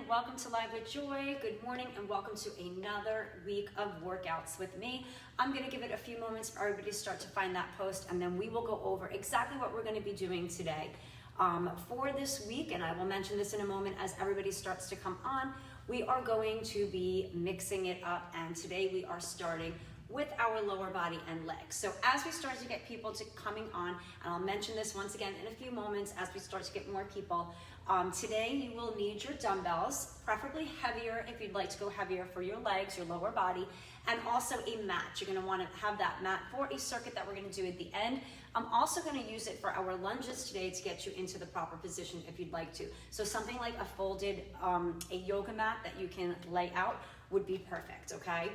welcome to Live with Joy. Good morning and welcome to another week of workouts with me. I'm going to give it a few moments for everybody to start to find that post, and then we will go over exactly what we're going to be doing today for this week, and I will mention this in a moment as everybody starts to come on. We are going to be mixing it up, and today we are starting with our lower body and legs. So as we start to get people to coming on, and I'll mention this once again in a few moments as we start to get more people, today you will need your dumbbells, preferably heavier if you'd like to go heavier for your legs, your lower body, and also a mat. You're gonna wanna have that mat for a circuit that we're gonna do at the end. I'm also gonna use it for our lunges today to get you into the proper position if you'd like to. So something like a folded, a yoga mat that you can lay out would be perfect, okay?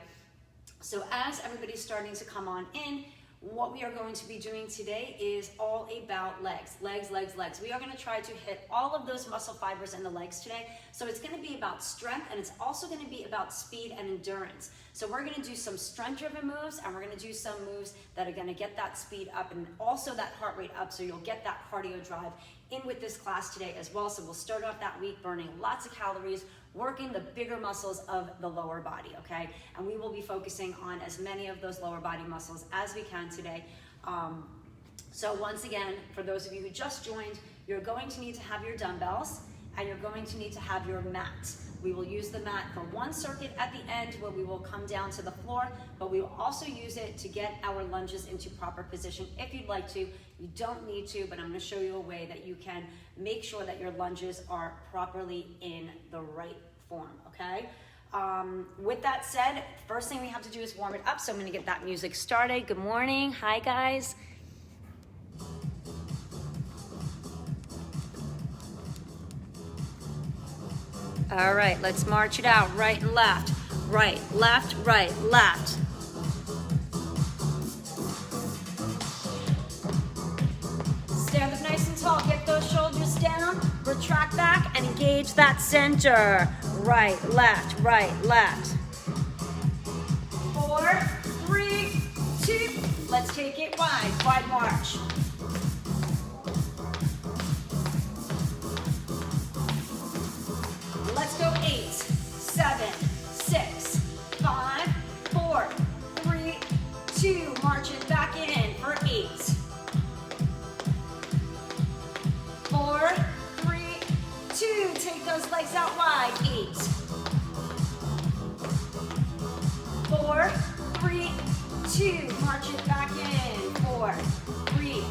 So as everybody's starting to come on in, what we are going to be doing today is all about legs. We are going to try to hit all of those muscle fibers in the legs today. So it's going to be about strength, and it's also going to be about speed and endurance. So we're going to do some strength-driven moves, and we're going to do some moves that are going to get that speed up and also that heart rate up, so you'll get that cardio drive in with this class today as well. So we'll start off that week burning lots of calories, working the bigger muscles of the lower body, okay? And we will be focusing on as many of those lower body muscles as we can today. So once again, for those of you who just joined, you're going to need to have your dumbbells, and you're going to need to have your mat. We will use the mat for one circuit at the end where we will come down to the floor, but we will also use it to get our lunges into proper position if you'd like to. You don't need to, but I'm going to show you a way that you can make sure that your lunges are properly in the right form, okay? With that said, first thing we have to do is warm it up, so I'm going to get that music started. Good morning. Hi, guys. All right, let's march it out. Right and left, right, left, right, left. Stand up nice and tall, get those shoulders down, retract back and engage that center. Right, left, right, left. 4, 3, 2, let's take it wide march. Let's go 8, 7, 6, 5, 4, 3, 2, march it back in for 8. 4, 3, 2, take those legs out wide, 8. 4, 3, 2, march it back in, 4, 3,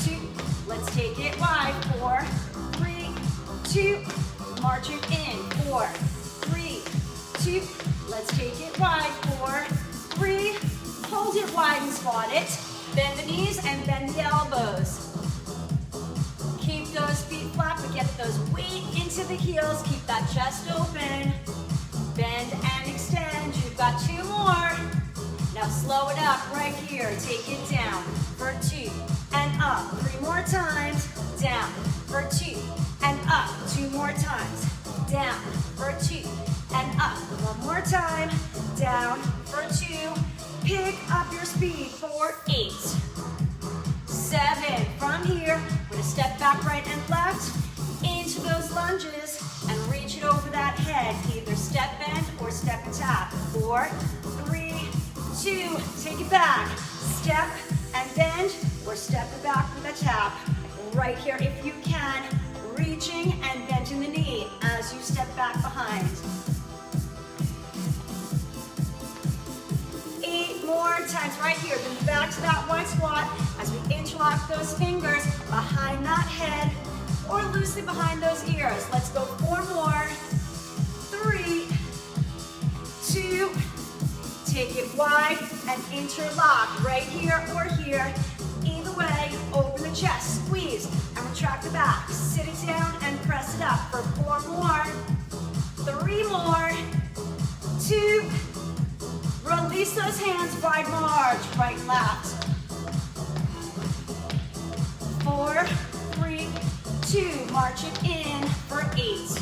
2, let's take it wide, 4, 3, 2, march it in, 4, 3, 2, let's take it wide, 4, 3, hold it wide and squat it, bend the knees and bend the elbows. Keep those feet flat, but get those weight into the heels, keep that chest open, bend and extend, you've got 2 more. Now slow it up right here, take it down for 2, and up, 3 more times, down for 2, and up, 2 more times, down for 2, and up, 1 more time, down for 2, pick up your speed for 8, 7, from here, we're gonna step back right and left, into those lunges, and reach it over that head, either step bend or step tap, 4, 3, 2, take it back, step and bend, or step it back with a tap, right here if you can, reaching and bending the knee as you step back behind. 8 more times right here, then back to that wide squat as we interlock those fingers behind that head or loosely behind those ears. Let's go 4 more, 3, 2, take it wide and interlock right here or here. Either way, open the chest, squeeze, and retract the back. Sit it down and press it up for 4 more, 3 more, 2, release those hands, wide march, right and left. 4, 3, 2, march it in for 8.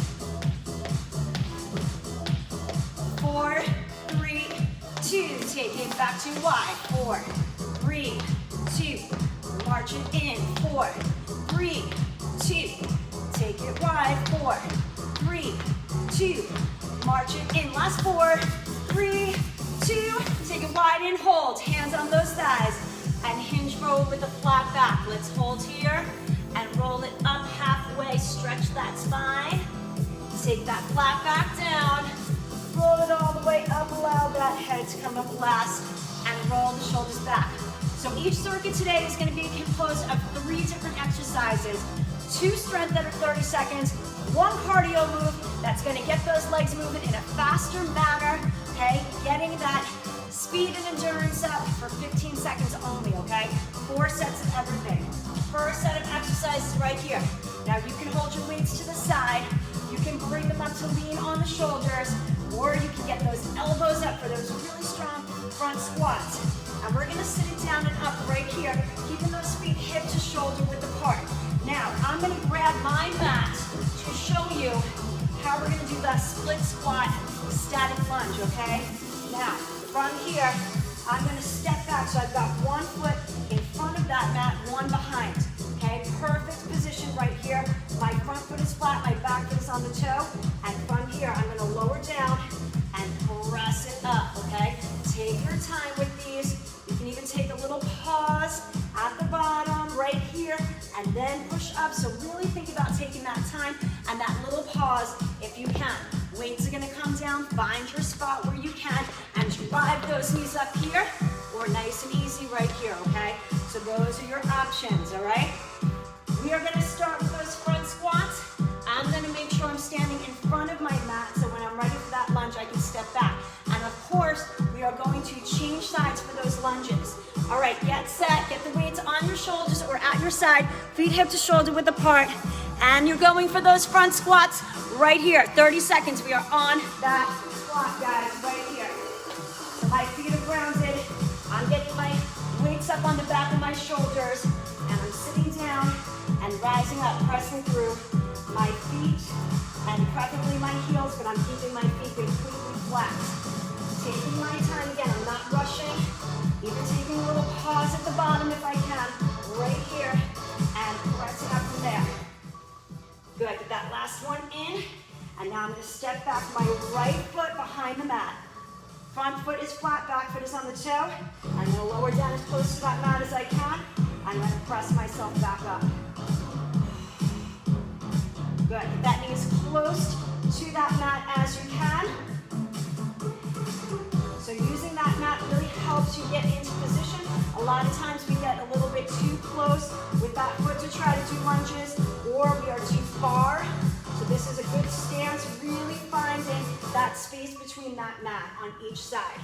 4, 3, 2, take it back to wide, 4, 3, 2, march it in, 4, 3, 2, take it wide, 4, 3, 2, 2. March it in, last 4, 3, 2. Take it wide and hold, hands on those thighs. And hinge forward with a flat back. Let's hold here and roll it up halfway. Stretch that spine. Take that flat back down. Roll it all the way up. Allow that head to come up last. And roll the shoulders back. So each circuit today is going to be composed of 3 different exercises. 2 strength that are 30 seconds. 1 cardio move that's going to get those legs moving in a faster manner. Okay, getting that speed and endurance up for 15 seconds only, okay? 4 sets of everything. First set of exercises right here. Now you can hold your weights to the side. You can bring them up to lean on the shoulders, or you can get those elbows up for those really strong front squats. And we're gonna sit it down and up right here, keeping those feet hip to shoulder width apart. Now, I'm gonna grab my mat to show you how we're gonna do that split squat static lunge, okay? Now, from here, I'm gonna step back, so I've got 1 foot in front of that mat, 1 behind, okay? Perfect position right here. My front foot is flat, my back foot is on the toe, and from here, I'm gonna lower down and press it up, okay? Take your time with these. You can even take a little pause at the bottom, right here, and then push up. So really think about taking that time and that little pause if you can. Weights are gonna come down, find your spot where you can, and drive those knees up here, or nice and easy right here, okay? So those are your options, all right? We are gonna start with those front squats. I'm gonna make sure I'm standing in front of my mat, so when I'm ready for that lunge, I can step back. And of course, we are going to change sides for those lunges. All right, get set, get the weights on your shoulders or at your side, feet hip to shoulder width apart, and you're going for those front squats right here. 30 seconds, we are on that squat, guys, right here. So my feet are grounded, I'm getting my weights up on the back of my shoulders, and I'm sitting down and rising up, pressing through my feet, and preferably my heels, but I'm keeping my feet completely flat. Taking my time again, I'm not rushing, even taking a little pause at the bottom if I can, right here, and pressing up from there. Good, get that last one in, and now I'm gonna step back my right foot behind the mat. Front foot is flat, back foot is on the toe. I'm gonna lower down as close to that mat as I can. I'm gonna press myself back up. Good, get that knee as close to that mat as you can. So using that mat really helps you get into position. A lot of times we get a little bit too close with that foot to try to do lunges, or we are too far. So this is a good stance, really finding that space between that mat on each side.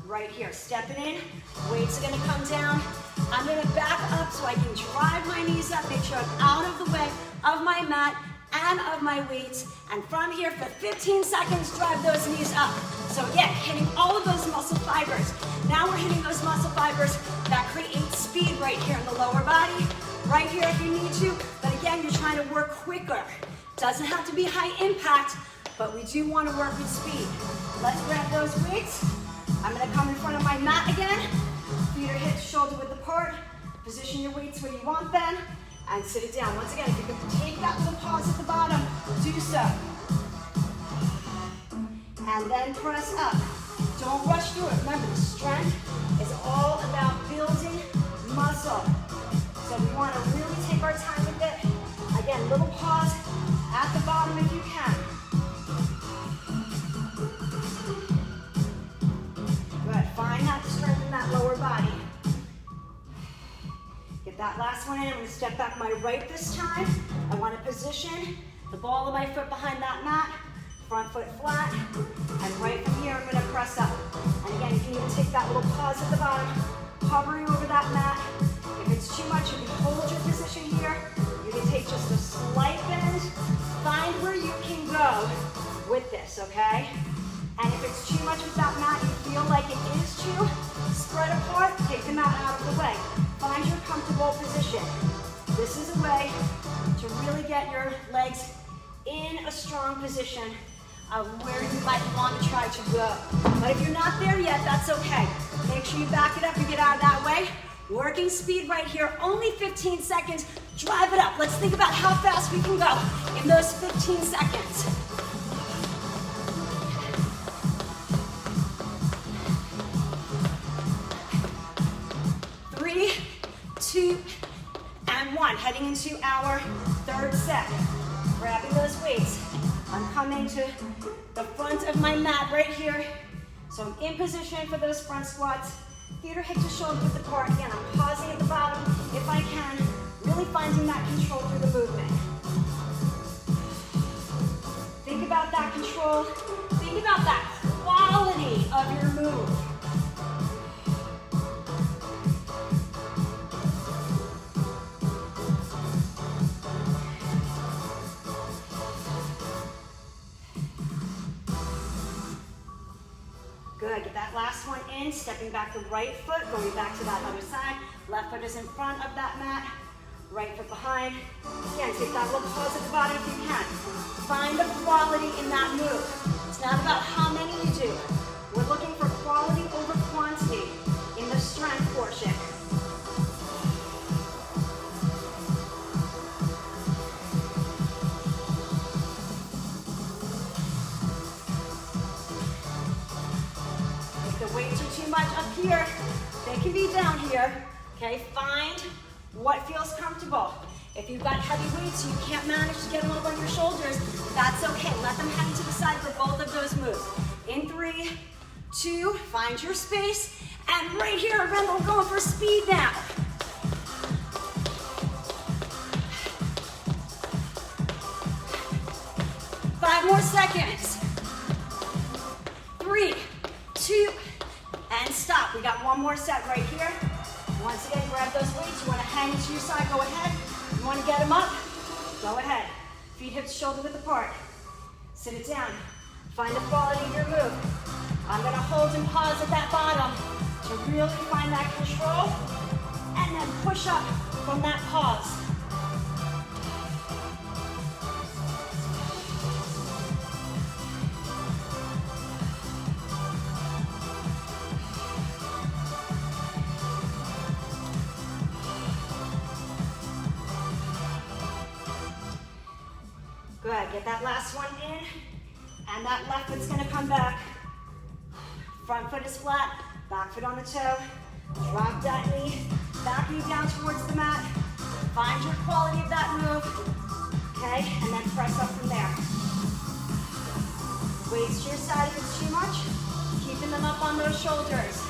Right here, stepping in, weights are gonna come down. I'm gonna back up so I can drive my knees up, make sure I'm out of the way of my mat and of my weights. And from here for 15 seconds, drive those knees up. So again, hitting all of those muscle fibers. Now we're hitting those muscle fibers that create speed right here in the lower body, right here if you need to. But again, you're trying to work quicker. Doesn't have to be high impact, but we do want to work with speed. Let's grab those weights. I'm gonna come in front of my mat again. Feet are hip shoulder width apart. Position your weights where you want them, and sit it down. Once again, if you can take that little pause at the bottom, do so. And then press up. Don't rush through it. Remember, the strength is all about building muscle. So we want to really take our time with it. Again, little pause at the bottom if you can. Good. Find that strength in that lower body. Get that last one in. I'm going to step back my right this time. I want to position the ball of my foot behind that mat. Front foot flat, and right from here, I'm going to press up. And again, you can even take that little pause at the bottom, hovering over that mat. If it's too much, you can hold your position here. You can take just a slight bend. Find where you can go with this, okay? And if it's too much with that mat, you feel like it is too spread apart, take the mat out of the way. Find your comfortable position. This is a way to really get your legs in a strong position of where you might want to try to go. But if you're not there yet, that's okay. Make sure you back it up and get out of that way. Working speed right here, only 15 seconds. Drive it up. Let's think about how fast we can go in those 15 seconds. into our third set. Grabbing those weights. I'm coming to the front of my mat right here. So I'm in position for those front squats. Feet are hip to shoulder width apart. Again, I'm pausing at the bottom if I can. Really finding that control through the movement. Think about that control. Think about that quality of your move. Good, get that last one in, stepping back the right foot, going back to that other side. Left foot is in front of that mat, right foot behind. Again, take that little pause at the bottom if you can. Find the quality in that move. It's not about how many you do. We're looking for quality over quantity in the strength portion. Weights are too much up here, they can be down here, okay? Find what feels comfortable. If you've got heavy weights, you can't manage to get them up on your shoulders, that's okay. Let them hang to the side for both of those moves. In 3, 2, find your space, and right here, remember, we're going for speed now. Five more seconds. 3, 2, and stop. We got one more set right here. Once again, grab those weights. You want to hang to your side, go ahead. You want to get them up, go ahead. Feet hips shoulder width apart. Sit it down. Find the quality of your move. I'm going to hold and pause at that bottom to really find that control, and then push up from that pause. Good, get that last one in, and that left foot's gonna come back. Front foot is flat, back foot on the toe. Drop that knee, back knee down towards the mat. Find your quality of that move, okay? And then press up from there. Weights to your side if it's too much. Keeping them up on those shoulders.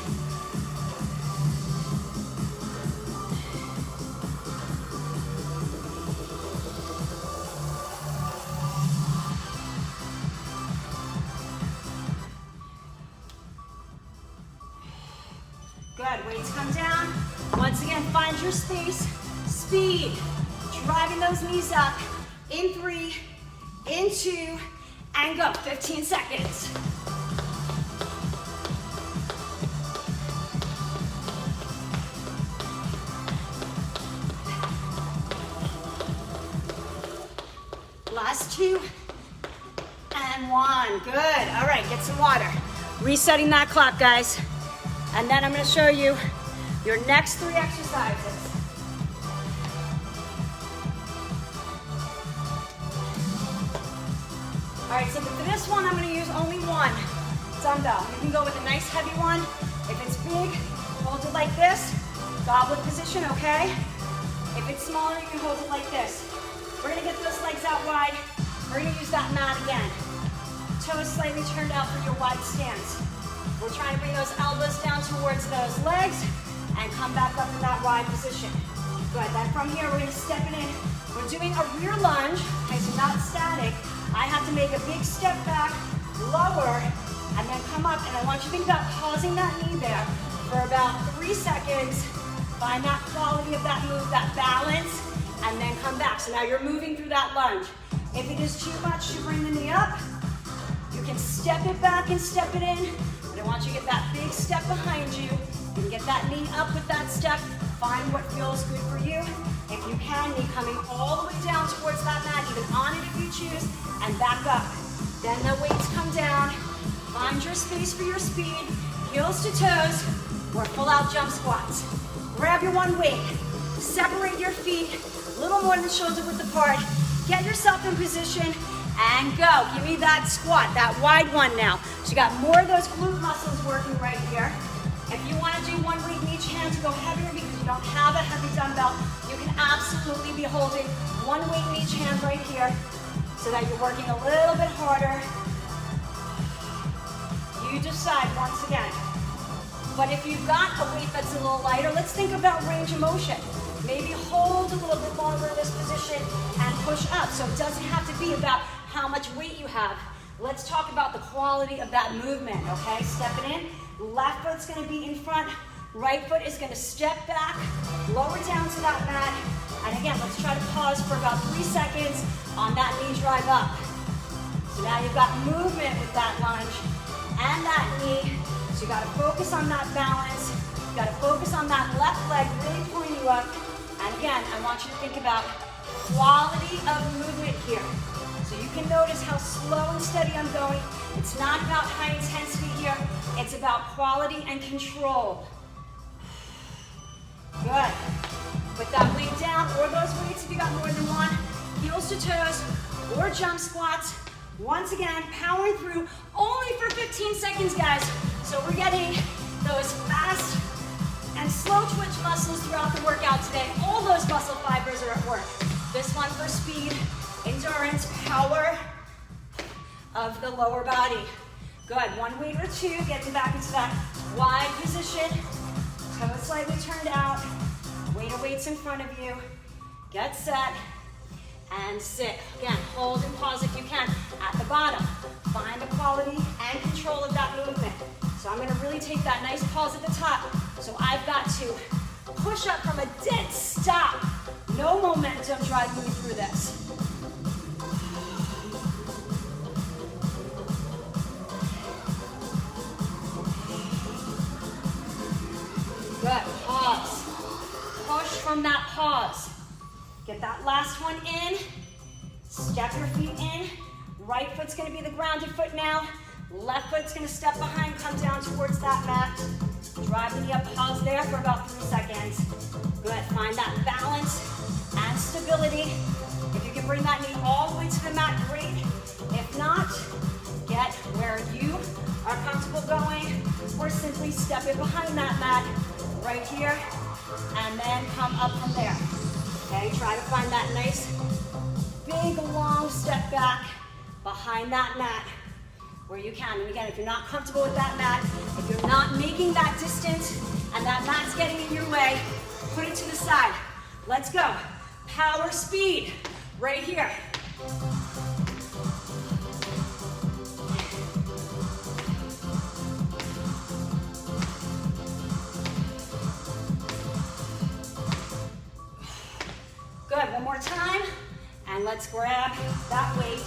Good, weights come down. Once again, find your space. Speed, driving those knees up. In 3, in 2, and go. 15 seconds. Last 2, and 1. Good, all right, get some water. Resetting that clock, guys. And then I'm going to show you your next 3 exercises. All right, so for this one, I'm going to use only 1 dumbbell. You can go with a nice heavy one. If it's big, hold it like this. Goblet position, okay? If it's smaller, you can hold it like this. We're going to get those legs out wide. We're going to use that mat again. Toes slightly turned out for your wide stance. We're trying to bring those elbows down towards those legs and come back up in that wide position. Good, then from here we're going to step it in. We're doing a rear lunge, okay, so not static. I have to make a big step back, lower, and then come up. And I want you to think about pausing that knee there for about 3 seconds. Find that quality of that move, that balance, and then come back. So now you're moving through that lunge. If it is too much to bring the knee up, you can step it back and step it in. But I want you to get that big step behind you. You can get that knee up with that step. Find what feels good for you. If you can, knee coming all the way down towards that mat, even on it if you choose, and back up. Then the weights come down. Find your space for your speed. Heels to toes, or full out jump squats. Grab your one weight. Separate your feet, a little more than shoulder width apart. Get yourself in position and go. Give me that squat, that wide one now. So you got more of those glute muscles working right here. If you want to do one weight in each hand to go heavier because you don't have a heavy dumbbell, you can absolutely be holding one weight in each hand right here so that you're working a little bit harder. You decide once again. But if you've got a weight that's a little lighter, let's think about range of motion. Maybe hold a little bit longer in this position and push up. So it doesn't have to be about how much weight you have. Let's talk about the quality of that movement, okay? Stepping in, left foot's gonna be in front, right foot is gonna step back, lower down to that mat, and again, let's try to pause for about 3 seconds on that knee drive up. So now you've got movement with that lunge and that knee. So you gotta focus on that balance, you gotta focus on that left leg really pulling you up. And again, I want you to think about quality of movement here. So you can notice how slow and steady I'm going. It's not about high intensity here. It's about quality and control. Good. Put that weight down, or those weights if you got more than one. Heels to toes, or jump squats. Once again, powering through only for 15 seconds, guys. So we're getting those fast and slow twitch muscles throughout the workout today. All those muscle fibers are at work. This one for speed, endurance, power of the lower body. Good, one weight or two, getting back into that wide position. Toes slightly turned out. Weight or weights in front of you. Get set and sit. Again, hold and pause if you can at the bottom. Find the quality and control of that movement. So I'm gonna really take that nice pause at the top. So I've got to push up from a dead stop. No momentum driving me through this. Good, pause. Push from that pause. Get that last one in. Step your feet in. Right foot's gonna be the grounded foot now. Left foot's gonna step behind, come down towards that mat. Drive the knee up, pause there for about 3 seconds. Good, find that balance and stability. If you can bring that knee all the way to the mat, great. If not, get where you are comfortable going, or simply step it behind that mat right here, and then come up from there. Okay, try to find that nice, big, long step back behind that mat where you can. And again, if you're not comfortable with that mat, if you're not making that distance and that mat's getting in your way, put it to the side. Let's go. Power speed right here. Good, one more time. And let's grab that weight.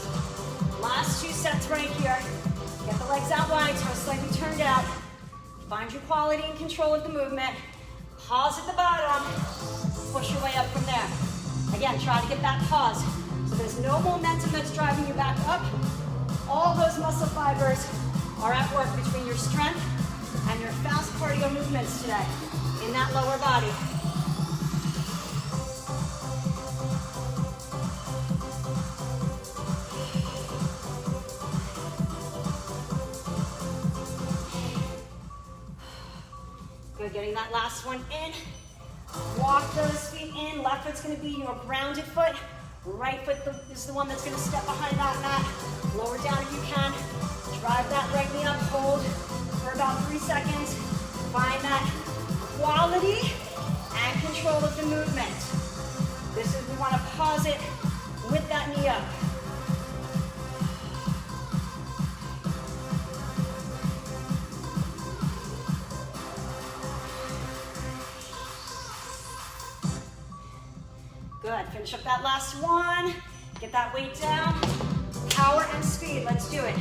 Last 2 sets right here. Get the legs out wide, toes slightly turned out. Find your quality and control of the movement. Pause at the bottom. Push your way up from there. Again, try to get that pause. So there's no momentum that's driving you back up. All those muscle fibers are at work between your strength and your fast cardio movements today in that lower body. Good, getting that last one in. Walk those feet in. Left foot's gonna be your grounded foot. Right foot is the one that's gonna step behind that mat. Lower down if you can. Drive that right knee up, hold for about 3 seconds. Find that quality and control of the movement. This is, we wanna pause it with that knee up. Good, finish up that last one. Get that weight down. Power and speed, let's do it.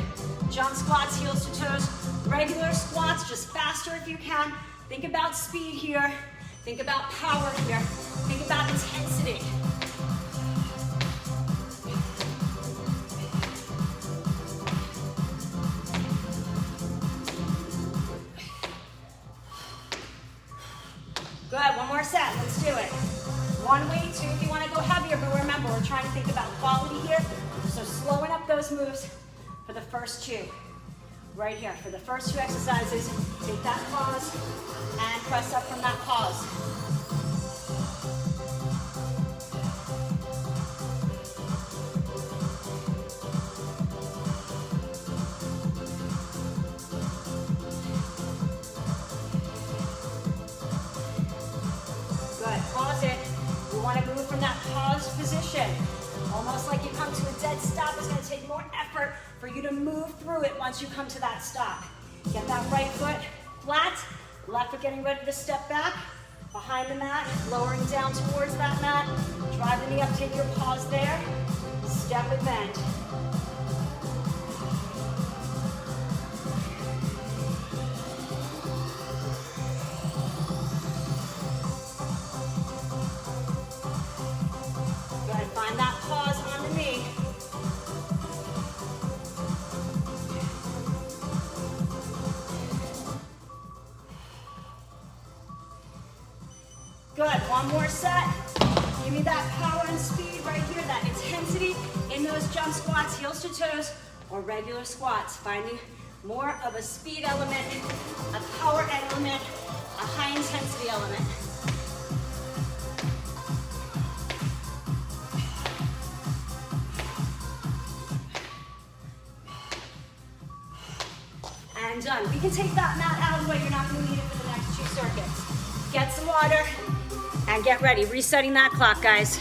Jump squats, heels to toes. Regular squats, just faster if you can. Think about speed here. Think about power here. Think about intensity. Good, one more set, let's do it. One weight, two if you want to go heavier, but remember, we're trying to think about quality here. So slowing up those moves for the first 2. right here. For the first two exercises, take that pause and press up from that pause. Good, pause it. You want to move from that pause position. Almost like you come to a dead stop. It's going to take more effort for you to move through it once you come to that stop. Get that right foot flat, left foot getting ready to step back, behind the mat, lowering down towards that mat, drive the knee up, take your pause there, step and bend. Good, find that pause on the knee. Good, one more set. Give me that power and speed right here, that intensity in those jump squats, heels to toes, or regular squats. Finding more of a speed element, a power element, a high intensity element. And done. We can take that mat out of the way. You're not going to need it for the next 2 circuits. Get some water and get ready. Resetting that clock, guys.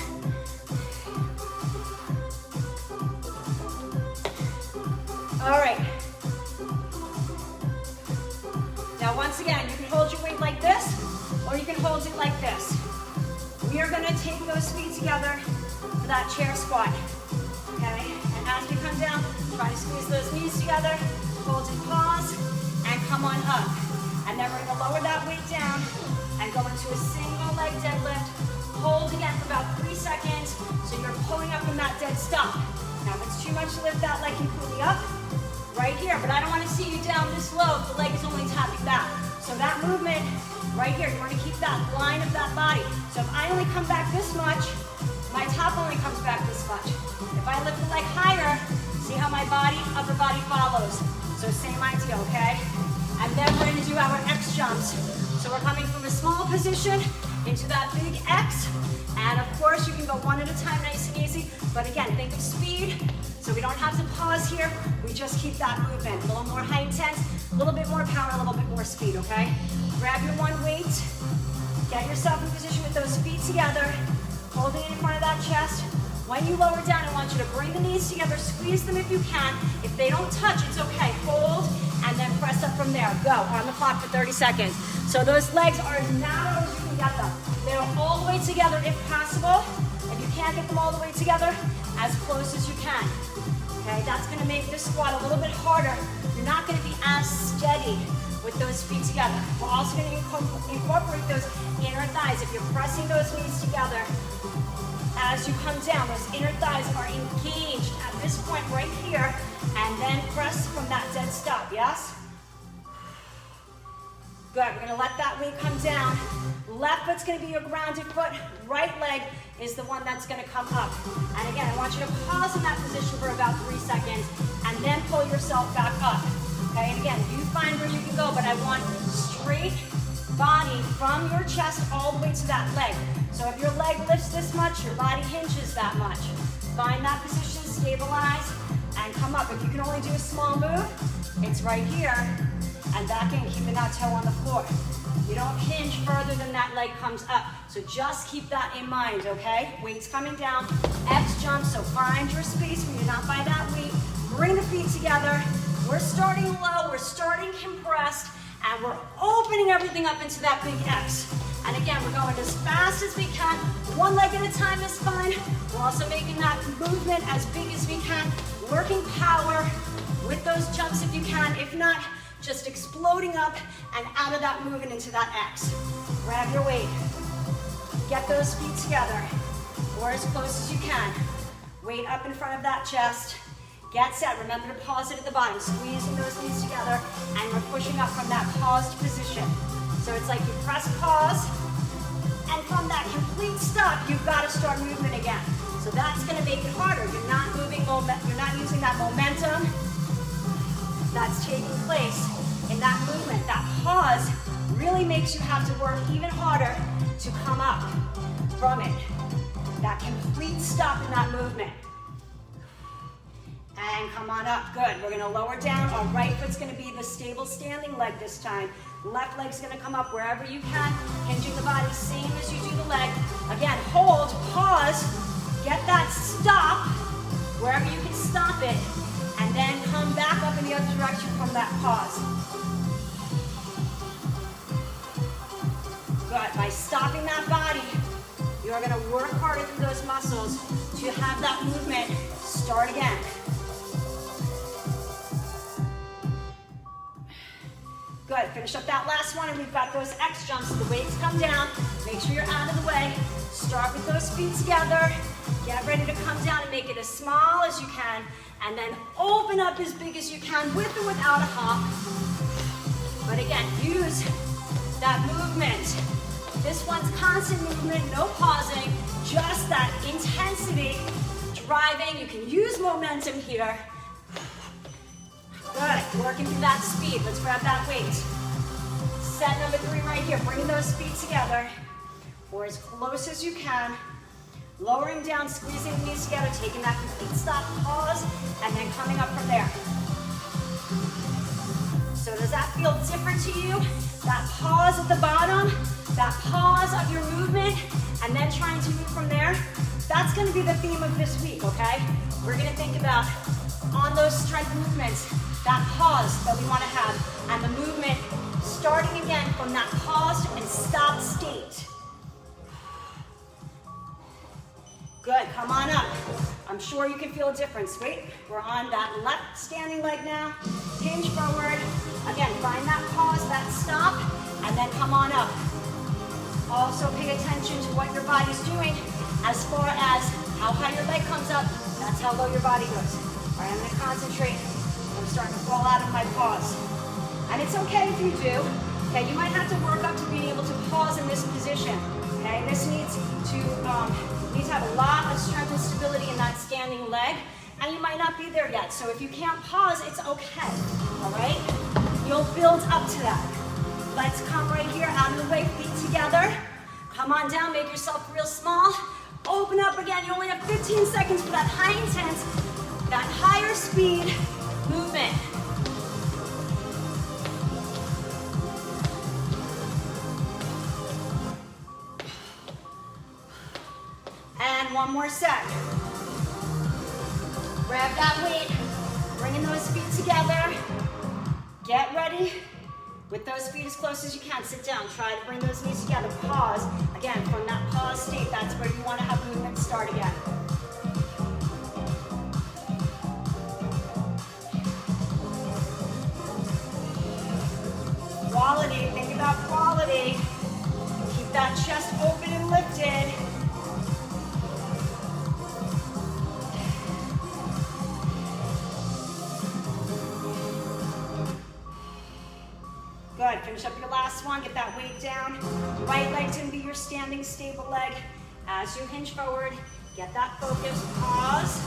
All right. Now, once again, you can hold your weight like this, or you can hold it like this. We are going to take those feet together for that chair squat. Okay? And as we come down, try to squeeze those knees together, hold and pause, and come on up. And then we're going to lower that weight down and go into a single leg deadlift. Hold again for about 3 seconds, so you're pulling up from that dead stop. Now, if it's too much to lift that leg completely up, right here, but I don't want to see you down this low if the leg is only tapping back. So that movement right here, you want to keep that line of that body. So if I only come back this much, my top only comes back this much. If I lift the leg higher, see how my body, upper body follows. So same idea, okay? And then we're going to do our X jumps. So we're coming from a small position into that big X. And of course, you can go one at a time, nice and easy. But again, think of speed. So we don't have to pause here. We just keep that movement. A little more high intense, a little bit more power, a little bit more speed, okay? Grab your one weight. Get yourself in position with those feet together. Holding it in front of that chest. When you lower down, I want you to bring the knees together, squeeze them if you can. If they don't touch, it's okay. Hold, and then press up from there. Go, on the clock for 30 seconds. So those legs are as narrow as you can get them. They're all the way together if possible. If you can't get them all the way together, as close as you can. Okay, that's gonna make this squat a little bit harder. You're not gonna be as steady with those feet together. We're also gonna incorporate those inner thighs. If you're pressing those knees together, as you come down, those inner thighs are engaged at this point right here, and then press from that dead stop, yes? Good, we're gonna let that weight come down. Left foot's gonna be your grounded foot, right leg is the one that's gonna come up. And again, I want you to pause in that position for about 3 seconds, and then pull yourself back up. Okay, and again, you find where you can go, but I want straight body from your chest all the way to that leg. So if your leg lifts this much, your body hinges that much. Find that position, stabilize, and come up. If you can only do a small move, it's right here, and back in, keeping that toe on the floor. You don't hinge further than that leg comes up. So just keep that in mind, okay? Weight's coming down, X jump, so find your space when you're not by that weight. Bring the feet together. We're starting low, we're starting compressed, and we're opening everything up into that big X. And again, we're going as fast as we can. One leg at a time is fine. We're also making that movement as big as we can. Working power with those jumps if you can. If not, just exploding up and out of that movement into that X. Grab your weight. Get those feet together, or as close as you can. Weight up in front of that chest. Get set. Remember to pause it at the bottom. Squeezing those knees together, and we're pushing up from that paused position. So it's like you press pause, and from that complete stop, you've got to start movement again. So that's going to make it harder. You're not moving, you're not using that momentum. that's taking place in that movement. That pause really makes you have to work even harder to come up from it. That complete stop in that movement. And come on up, good. We're gonna lower down. Our right foot's gonna be the stable standing leg this time. Left leg's gonna come up wherever you can, hinging the body same as you do the leg. Again, hold, pause, get that stop, wherever you can stop it, and then come back up in the other direction from that pause. Good, by stopping that body, you're gonna work harder through those muscles to have that movement start again. Good, finish up that last one, and we've got those X jumps. The weights come down, make sure you're out of the way. Start with those feet together. Get ready to come down and make it as small as you can, and then open up as big as you can with or without a hop. But again, use that movement. This one's constant movement, no pausing, just that intensity, driving. You can use momentum here. Good, working through that speed. Let's grab that weight. Set number 3 right here, bringing those feet together, or as close as you can. Lowering down, squeezing the knees together, taking that complete stop, pause, and then coming up from there. So does that feel different to you? That pause at the bottom, that pause of your movement, and then trying to move from there? That's gonna be the theme of this week, okay? We're gonna think about, on those strength movements, that pause that we wanna have, and the movement starting again from that paused and stopped state. Good, come on up. I'm sure you can feel a difference. Wait, we're on that left standing leg now. Hinge forward. Again, find that pause, that stop, and then come on up. Also pay attention to what your body's doing as far as how high your leg comes up, that's how low your body goes. All right, I'm gonna concentrate. I'm starting to fall out of my pause. And it's okay if you do. Okay, you might have to work up to being able to pause in this position. Okay, this needs to have a lot of strength and stability in that standing leg, and you might not be there yet. So if you can't pause, it's okay, all right? You'll build up to that. Let's come right here, out of the way, feet together. Come on down, make yourself real small. Open up again, you only have 15 seconds for that high intense, that higher speed movement. And one more set. Grab that weight, bringing those feet together. Get ready. With those feet as close as you can, sit down. Try to bring those knees together. Pause. Again, from that pause state, that's where you want to have movement start again. Quality, think about quality. Keep that chest open and lifted. Good, finish up your last one, get that weight down. Right leg's gonna be your standing stable leg. As you hinge forward, get that focus, pause.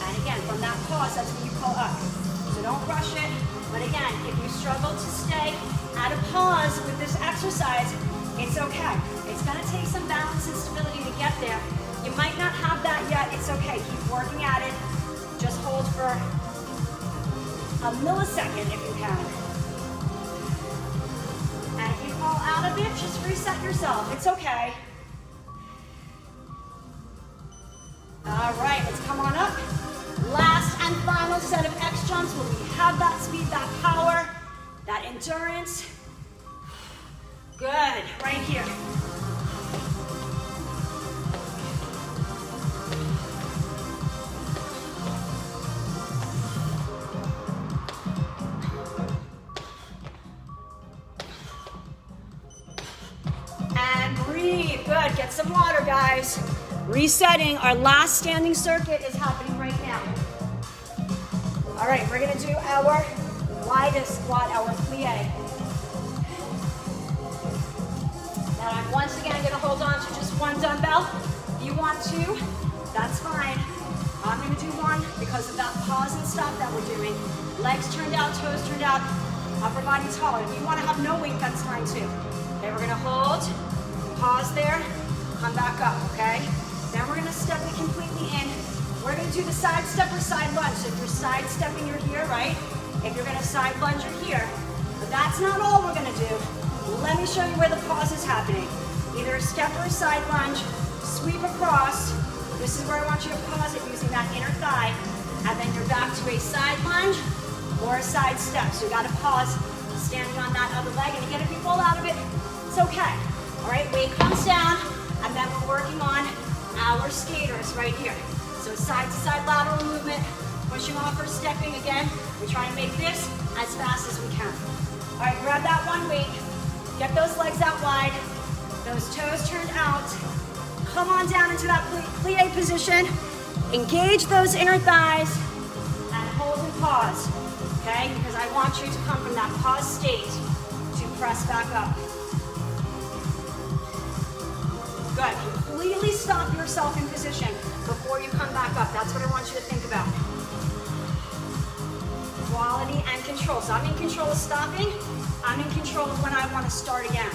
And again, from that pause, that's when you pull up. So don't rush it. But again, if you struggle to stay at a pause with this exercise, it's okay. It's gonna take some balance and stability to get there. You might not have that yet, it's okay. Keep working at it. Just hold for a millisecond if you can. And if you fall out of it, just reset yourself. It's okay. All right, let's come on up. Last and final set of X jumps where we have that speed, that power, that endurance. Good, right here. And breathe, good, get some water, guys. Resetting, our last standing circuit is happening right now. All right, we're gonna do our widest squat, our plie. Now I'm once again gonna hold on to just one dumbbell. If you want to, that's fine. I'm gonna do one because of that pause and stop that we're doing. Legs turned out, toes turned out, upper body taller. If you wanna have no weight, that's fine too. Okay, we're gonna hold, pause there, come back up, okay? Then we're gonna step it completely in. We're gonna do the side step or side lunge. So if you're side stepping, you're here, right? If you're gonna side lunge, you're here. But that's not all we're gonna do. Let me show you where the pause is happening. Either a step or a side lunge, sweep across. This is where I want you to pause it using that inner thigh. And then you're back to a side lunge or a side step. So you gotta pause, standing on that other leg. And again, if you fall out of it, it's okay. All right, weight comes down, and then we're working on our skaters right here. So side to side lateral movement, pushing off or stepping again. We try and make this as fast as we can. All right, grab that one weight. Get those legs out wide. Those toes turned out. Come on down into that plie position. Engage those inner thighs and hold and pause, okay? Because I want you to come from that pause state to press back up. Good. Completely stop yourself in position before you come back up. That's what I want you to think about. Quality and control. So I'm in control of stopping. I'm in control of when I want to start again.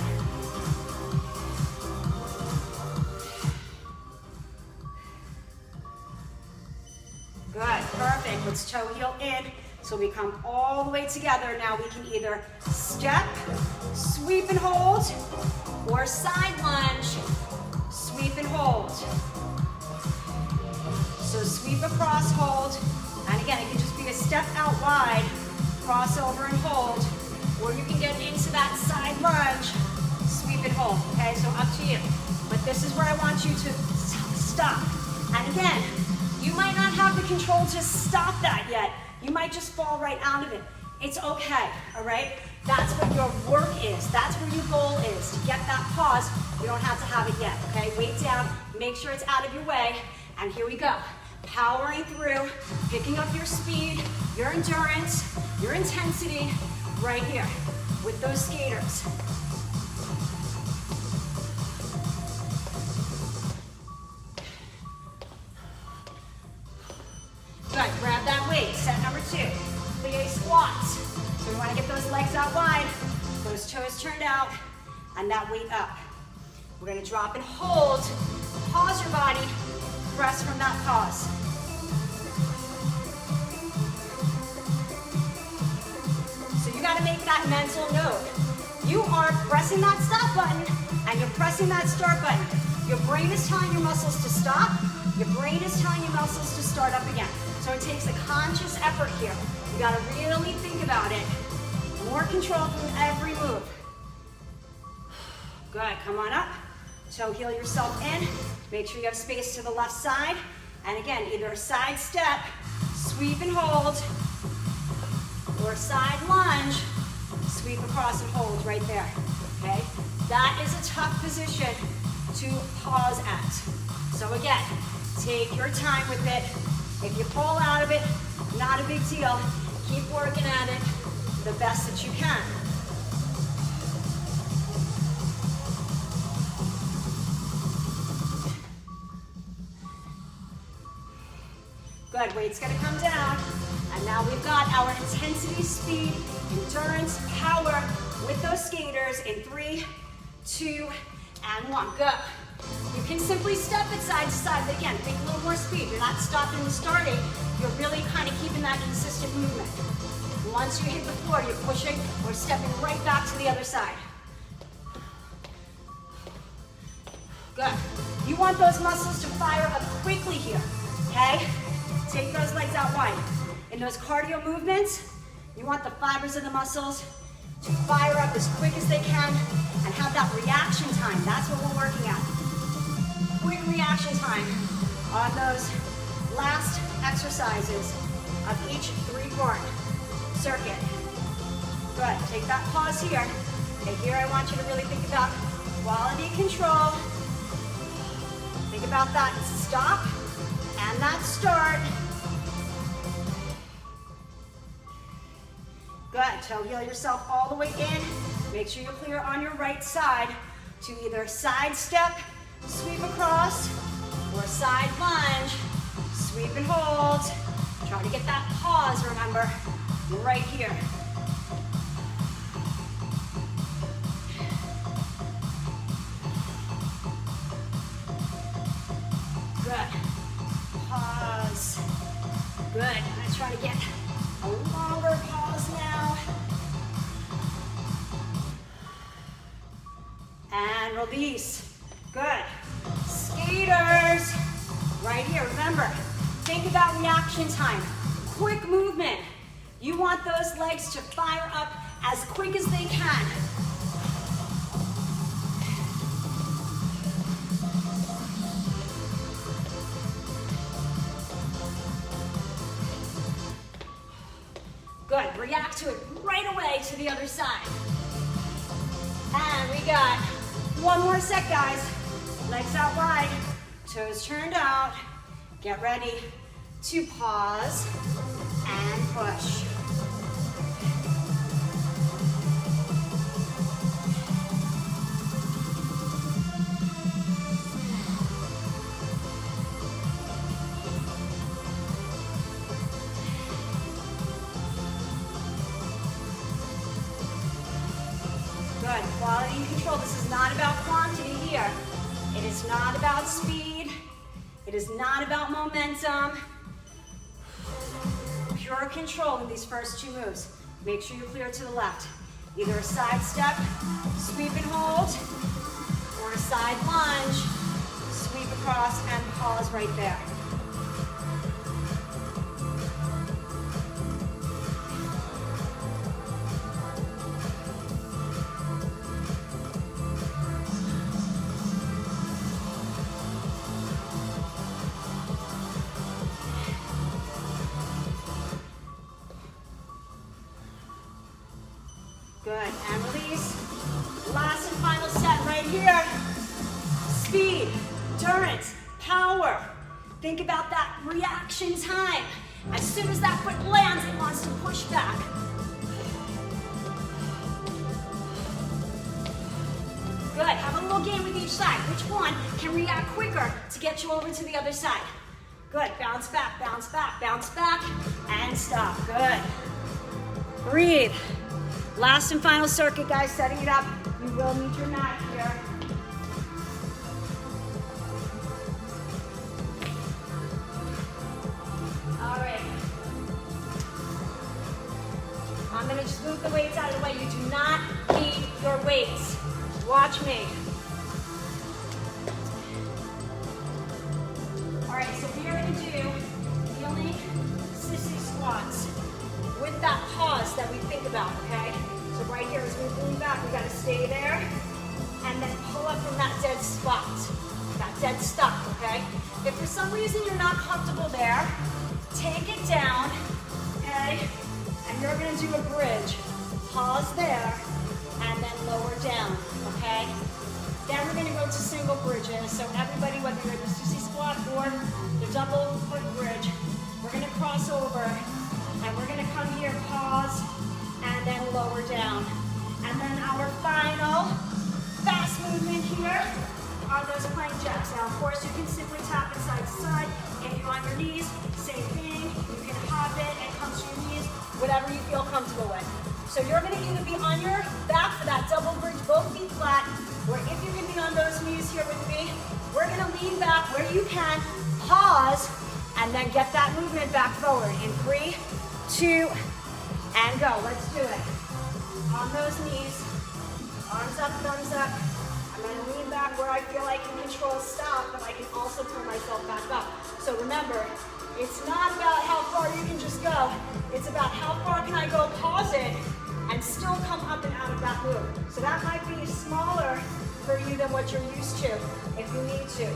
Good, perfect. Let's toe heel in. So we come all the way together. Now we can either step, sweep and hold, or side lunge, sweep and hold. So sweep across, hold. And again, it can just be a step out wide, cross over and hold. Or you can get into that side lunge, sweep and hold. Okay, so up to you. But this is where I want you to stop. And again, you might not have the control to stop that yet. You might just fall right out of it. It's okay, all right? That's what your work is. That's where your goal is, to get that pause. You don't have to have it yet, okay? Weight down, make sure it's out of your way, and here we go. Powering through, picking up your speed, your endurance, your intensity, right here with those skaters. Good, grab that weight. Set number 2, plie squats. So we want to get those legs out wide, those toes turned out, and that weight up. We're going to drop and hold. Pause your body, press from that pause. So you got to make that mental note. You are pressing that stop button, and you're pressing that start button. Your brain is telling your muscles to stop. Your brain is telling your muscles to start up again. So it takes a conscious effort here. You gotta really think about it. More control through every move. Good, come on up. Toe heel yourself in. Make sure you have space to the left side. And again, either a side step, sweep and hold, or a side lunge, sweep across and hold right there, okay? That is a tough position to pause at. So again, take your time with it. If you fall out of it, not a big deal. Keep working at it the best that you can. Good, weight's gonna come down. And now we've got our intensity, speed, endurance, power with those skaters in 3, 2, and 1. Go. You can simply step it side to side, but again, think a little more speed. You're not stopping and starting. You're really kind of keeping that consistent movement. Once you hit the floor, you're pushing or stepping right back to the other side. Good. You want those muscles to fire up quickly here, okay? Take those legs out wide. In those cardio movements, you want the fibers of the muscles to fire up as quick as they can and have that reaction time. That's what we're working at. Quick reaction time on those last exercises of each 3-part circuit. Good, take that pause here. Okay, here I want you to really think about quality control. Think about that stop and that start. Good, toe heel yourself all the way in. Make sure you're clear on your right side to either side step, sweep across, or side lunge, Sweep and hold. Try to get that pause, remember, right here. Good. Pause. Good. I'm gonna try to get a longer pause now. And release. Good. Skaters. Right here, remember, think about reaction time. Quick movement. You want those legs to fire up as quick as they can. Good, react to it right away to the other side. And we got one more set, guys. Legs out wide, toes turned out. Get ready to pause and push. Good, quality control. This is not about quantity here. It is not about speed. It is not about momentum. Pure control in these first two moves. Make sure you're clear to the left. Either a side step, sweep and hold, or a side lunge, sweep across and pause right there. Good, and release. Last and final set right here. Speed, endurance, power. Think about that reaction time. As soon as that foot lands, it wants to push back. Good, have a little game with each side. Which one can react quicker to get you over to the other side? Good, bounce back, bounce back, bounce back, and stop, good. Breathe. Last and final circuit, guys, setting it up. You will need your mat here. All right. I'm gonna just move the weights out of the way. You do not need your weights. Watch me. All right, so we are gonna do kneeling sissy squats with that pause that we think about, okay? So right here, as we lean back, we gotta stay there and then pull up from that dead spot, that dead stop, okay? If for some reason you're not comfortable there, take it down, okay? And you're gonna do a bridge. Pause there and then lower down, okay? Then we're gonna go to single bridges. So everybody, whether you're in the sissy squat or the double foot bridge, we're gonna cross over and we're gonna come here, pause, and then lower down. And then our final fast movement here are those plank jacks. Now, of course, you can simply tap it side to side. If you're on your knees, same thing. You can hop it and come to your knees, whatever you feel comfortable with. So you're gonna either be on your back for that double bridge, both feet flat, or if you're gonna be on those knees here with me, we're gonna lean back where you can, pause, and then get that movement back forward in 3, 2, and go. Let's do it. On those knees, arms up, thumbs up. I'm gonna lean back where I feel I can control stop, but I can also pull myself back up. So remember, it's not about how far you can just go. It's about how far can I go, pause it, and still come up and out of that move. So that might be smaller for you than what you're used to, if you need to.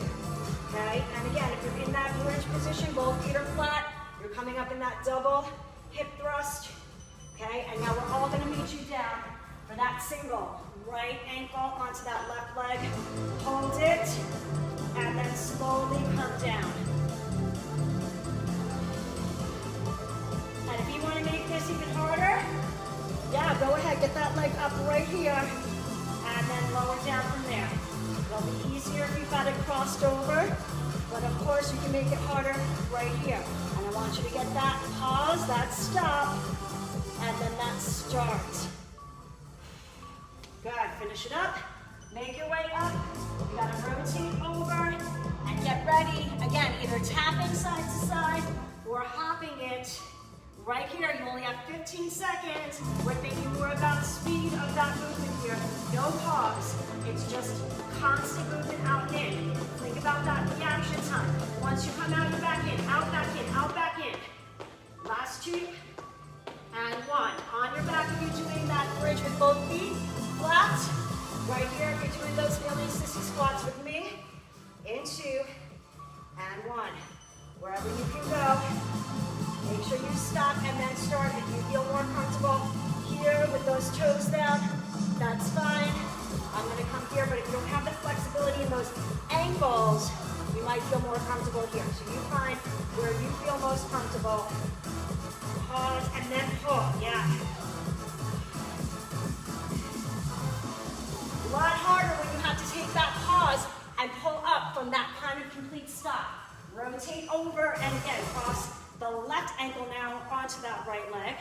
Okay? And again, if you're in that bridge position, both feet are flat, you're coming up in that double hip thrust. Okay, and now we're all gonna meet you down for that single. Right ankle onto that left leg. Hold it, and then slowly come down. And if you wanna make this even harder, yeah, go ahead, get that leg up right here, and then lower down from there. It'll be easier if you've got it crossed over. But of course, you can make it harder right here. And I want you to get that pause, that stop, and then that start. Good, finish it up. Make your way up. You gotta rotate over and get ready. Again, either tapping side to side or hopping it. Right here, you only have 15 seconds. We're thinking more about speed of that movement here. No pause. It's just constant movement out and in. Think about that reaction time. Once you come out, you're back in, out, back in, out, back in. Last two, and one. On your back, if you're doing that bridge with both feet, flat. Right here, if you're doing those kneeling sissy squats with me. In two, and one. Wherever you can go. Make sure you stop and then start. If you feel more comfortable here with those toes down, that's fine. I'm going to come here, but if you don't have the flexibility in those ankles, you might feel more comfortable here. So you find where you feel most comfortable. Pause and then pull. Yeah. A lot harder when you have to take that pause and pull up from that kind of complete stop. Rotate over and again, cross the left ankle now onto that right leg.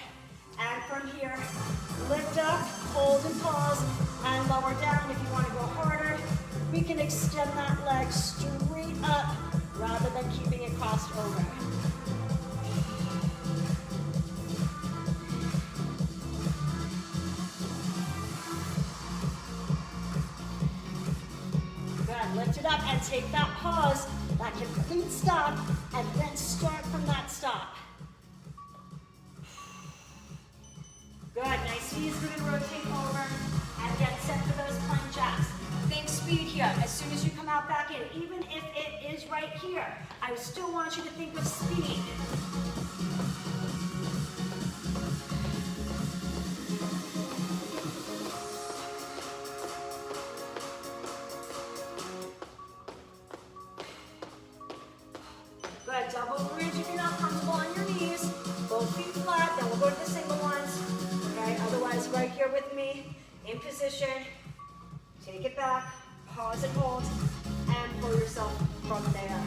And from here, lift up, hold and pause, and lower down. If you want to go harder, we can extend that leg straight up rather than keeping it crossed over. Good, lift it up and take that pause, that complete stop, and then start from that stop. Good, nice knees, we're gonna rotate over and get set for those plank jacks. Think speed here, as soon as you come out back in, even if it is right here, I still want you to think of speed. Good, double bridge if you're not comfortable on your knees. Both feet flat, then we'll go to the single ones. Okay, otherwise right here with me, in position. Take it back, pause and hold, and pull yourself from there.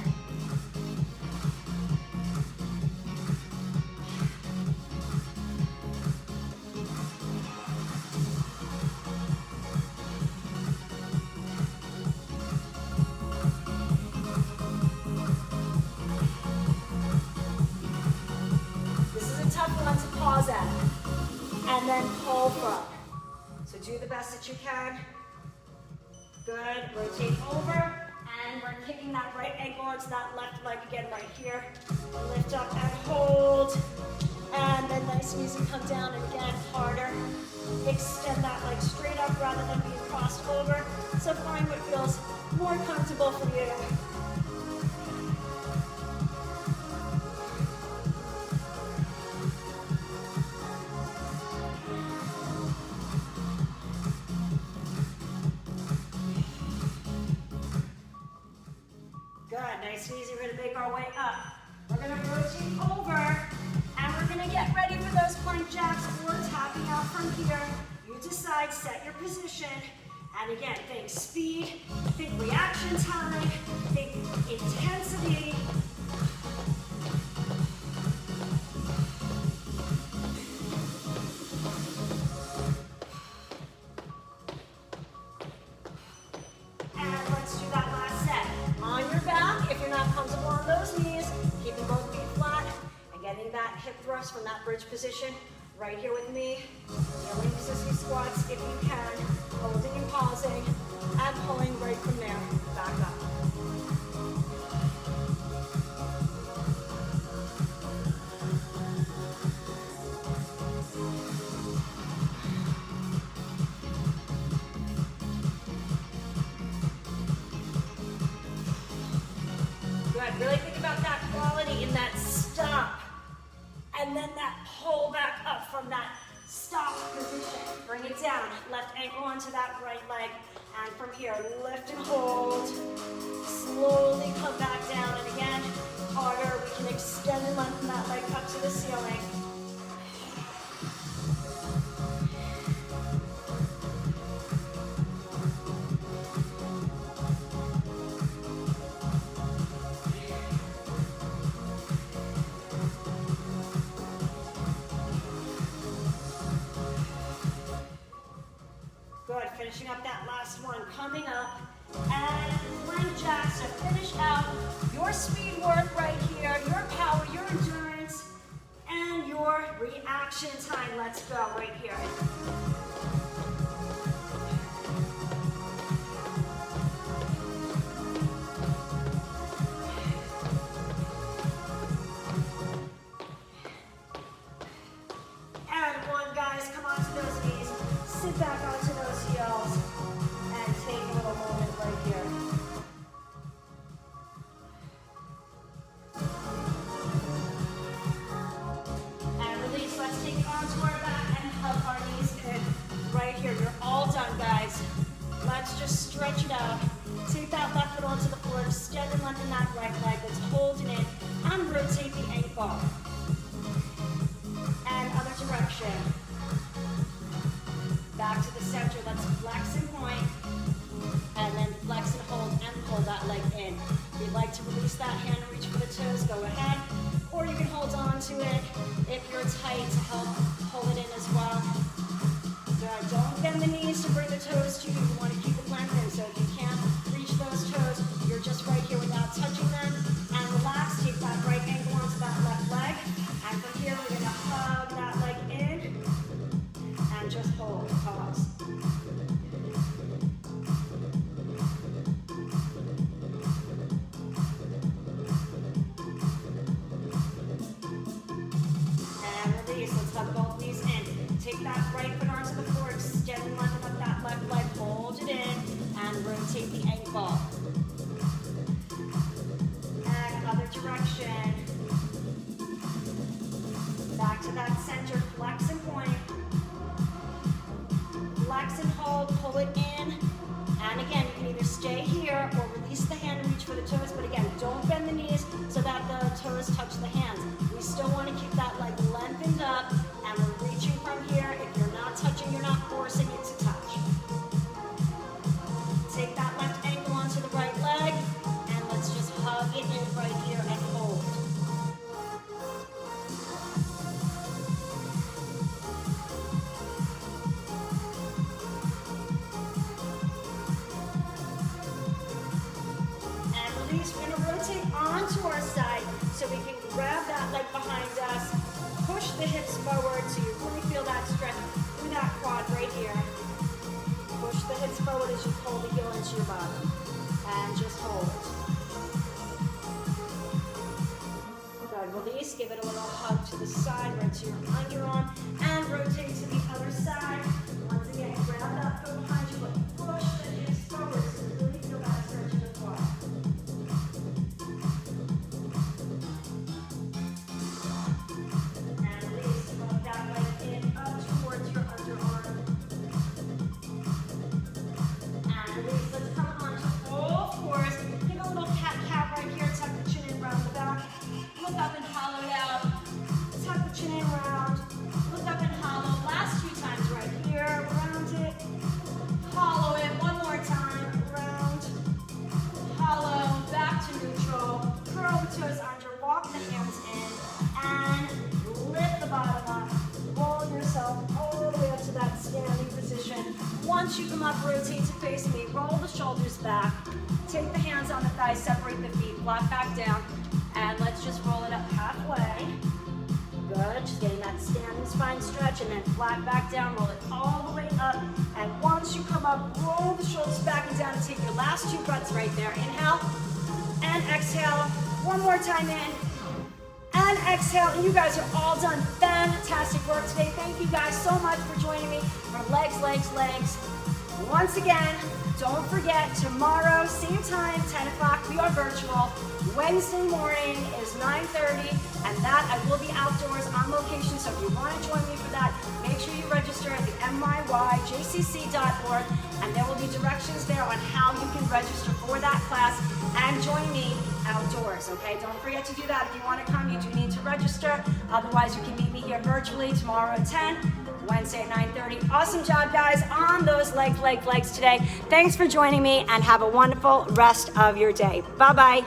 Pause at, and then pull from. So do the best that you can. Good, rotate over, and we're kicking that right ankle onto that left leg again right here. Lift up and hold, and then nice and easy, come down, and again, harder. Extend that leg straight up rather than being crossed over. So find what feels more comfortable for you. Nice and easy, we're gonna make our way up. We're gonna rotate over, and we're gonna get ready for those plank jacks. We're tapping out from here. You decide, set your position. And again, think speed, think reaction time, think intensity. And let's do that last set. On your back, if you're not comfortable on those knees, keeping both feet flat and getting that hip thrust from that bridge position. Right here with me, kneeling sissy squats if you can, holding and pausing, and pulling right from there, back up. Good, really think about that quality in that stop. And then that pull back up from that stop position. Bring it down, left ankle onto that right leg. And from here, lift and hold. Slowly come back down. And again, harder. We can extend and lengthen that leg up to the ceiling. up that last one. Coming up and plank jacks to finish out your speed work right here, your power, your endurance, and your reaction time. Let's go right here. And one, guys, come onto those knees, sit back onto those heels, and take a little moment right here. And release, let's take it onto our back and hug our knees in. Right here, you're all done, guys. Let's just stretch it out. Take that left foot onto the floor, extend and lengthen that right leg that's holding it, and rotate the ankle. And other direction. Back to the center, let's flex and point, and then flex and pull that leg in. If you'd like to release that hand and reach for the toes, go ahead, or you can hold on to it if you're tight to help pull it in as well. Don't bend the knees to bring the toes to you. You want to keep it lengthened, so if you can't reach those toes, you're just right here without touching them, and relax, take that right ankle onto that left leg, and from here we're going to hug that leg in, and just hold, pause. And release, let's hug both knees in. Take that right foot onto the floor, extend and lengthen up that left leg, hold it in, and rotate the ankle. And other direction. Back to that center, flex and point. Flex and hold, pull it in. And again, you can either stay here or release the hand and reach for the toes, but again, don't bend the knees so that the toes touch the hands. We still want to keep that leg lengthened up, and we're reaching from here. If you're not touching, you're not forcing it to touch. Take that left ankle onto the right leg, and let's just hug it in right here and hold. And release, we're gonna rotate onto our side so we can grab that leg behind us, push the hips forward so you really feel that stretch through that quad right here. Push the hips forward as you pull the heel into your bottom. And just hold. Good, release, give it a little hug to the side, right to your underarm, and rotate to the other side. Once again, grab that foot behind you, but push the hips forward so you really feel that stretch in the quad. And release, hug that leg in up towards your underarm. And release, let's come onto all fours. Give a little cat right here, tuck the chin in, round the back. Look up and hollow it out. Tuck the chin in, round. Look up and hollow. Last few times right here. Round it. Hollow it. One more time. Round. Hollow. Back to neutral. Curl the toes under. Walk the hands in. And lift the bottom up. Roll yourself all the way up to that standing position. Once you come up, rotate to face me. Roll the shoulders back. Take the hands on the thighs. Separate the feet. Flat back down. And let's just roll it up halfway. Good, just getting that standing spine stretch, and then flat back down, roll it all the way up. And once you come up, roll the shoulders back and down and take your last two breaths right there. Inhale and exhale. One more time in and exhale. And you guys are all done. Fantastic work today. Thank you guys so much for joining me for legs, legs, legs. Once again, don't forget, tomorrow, same time, 10 o'clock, we are virtual. Wednesday morning is 9:30, and that I will be outdoors on location, so if you want to join me for that, make sure you register at the myjcc.org, and there will be directions there on how you can register for that class and join me outdoors, okay? Don't forget to do that. If you want to come, you do need to register. Otherwise, you can meet me here virtually tomorrow at 10, Wednesday at 9:30. Awesome job, guys, on those legs today. Thanks for joining me, and have a wonderful rest of your day. Bye-bye.